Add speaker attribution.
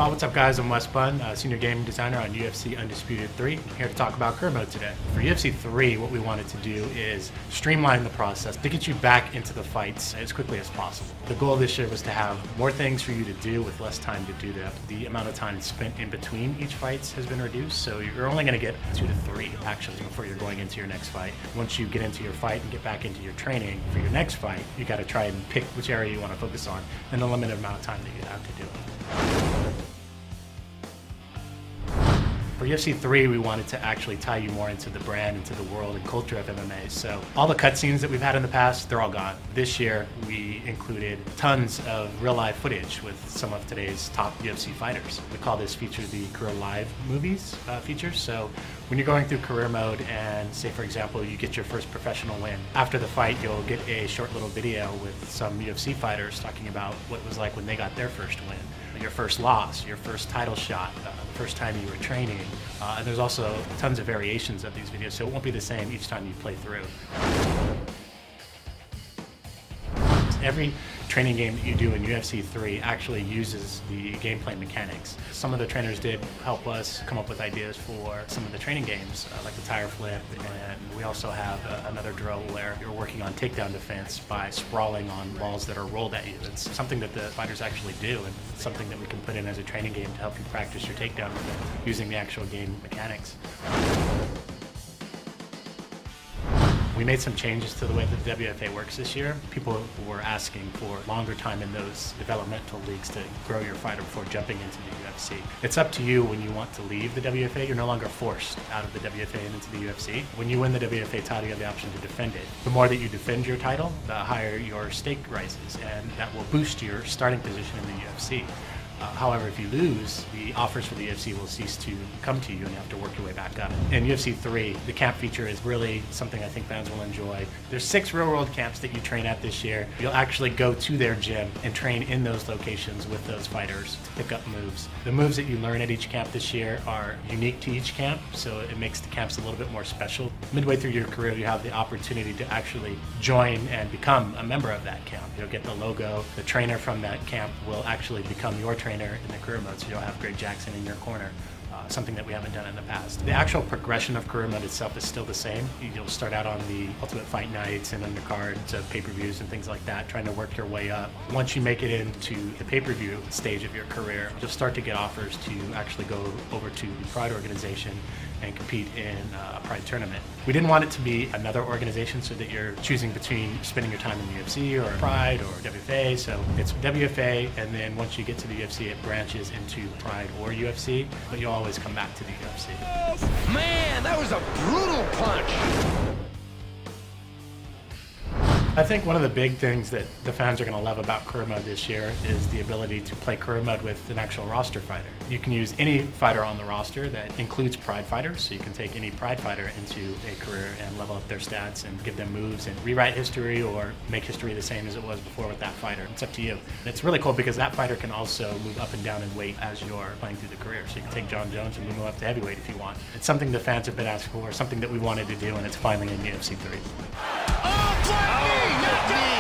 Speaker 1: What's up guys, I'm Wes Bunn, Senior Game Designer on UFC Undisputed 3. I'm here to talk about career mode today. For UFC 3, what we wanted to do is streamline the process to get you back into the fights as quickly as possible. The goal this year was to have more things for you to do with less time to do them. The amount of time spent in between each fight has been reduced, so you're only going to get 2 to 3 actions before you're going into your next fight. Once you get into your fight and get back into your training for your next fight, you got to try and pick which area you want to focus on and the limited amount of time that you have to do it. For UFC 3, we wanted to actually tie you more into the brand, into the world and culture of MMA. So all the cutscenes that we've had in the past, they're all gone. This year, we included tons of real-life footage with some of today's top UFC fighters. We call this feature the Career Live Movies feature. So when you're going through career mode and say, for example, you get your first professional win, after the fight, you'll get a short little video with some UFC fighters talking about what it was like when they got their first win, your first loss, your first title shot, the first time you were training. And there's also tons of variations of these videos, so it won't be the same each time you play through. Every training game that you do in UFC 3 actually uses the gameplay mechanics. Some of the trainers did help us come up with ideas for some of the training games, like the tire flip, and we also have another drill where you're working on takedown defense by sprawling on walls that are rolled at you. It's something that the fighters actually do, and it's something that we can put in as a training game to help you practice your takedown using the actual game mechanics. We made some changes to the way that the WFA works this year. People were asking for longer time in those developmental leagues to grow your fighter before jumping into the UFC. It's up to you when you want to leave the WFA. You're no longer forced out of the WFA and into the UFC. When you win the WFA title, you have the option to defend it. The more that you defend your title, the higher your stake rises, and that will boost your starting position in the UFC. However, if you lose, the offers for the UFC will cease to come to you and you have to work your way back up. In UFC 3, the camp feature is really something I think fans will enjoy. There's 6 real-world camps that you train at this year. You'll actually go to their gym and train in those locations with those fighters to pick up moves. The moves that you learn at each camp this year are unique to each camp, so it makes the camps a little bit more special. Midway through your career, you have the opportunity to actually join and become a member of that camp. You'll get the logo. The trainer from that camp will actually become your trainer in the career mode, so you'll have Greg Jackson in your corner, something that we haven't done in the past. The actual progression of career mode itself is still the same. You'll start out on the Ultimate Fight Nights and undercards of pay-per-views and things like that, trying to work your way up. Once you make it into the pay-per-view stage of your career, you'll start to get offers to actually go over to the Pride organization and compete in a Pride tournament. We didn't want it to be another organization so that you're choosing between spending your time in the UFC or Pride or WFA, so it's WFA, and then once you get to the UFC it branches into Pride or UFC, but you'll always come back to the UFC.
Speaker 2: Man, that was a brutal punch!
Speaker 1: I think one of the big things that the fans are going to love about career mode this year is the ability to play career mode with an actual roster fighter. You can use any fighter on the roster that includes Pride fighters, so you can take any Pride fighter into a career and level up their stats and give them moves and rewrite history or make history the same as it was before with that fighter. It's up to you. It's really cool because that fighter can also move up and down in weight as you're playing through the career. So you can take John Jones and move him up to heavyweight if you want. It's something the fans have been asking for, something that we wanted to do, and it's finally in UFC 3.
Speaker 2: Oh, not me!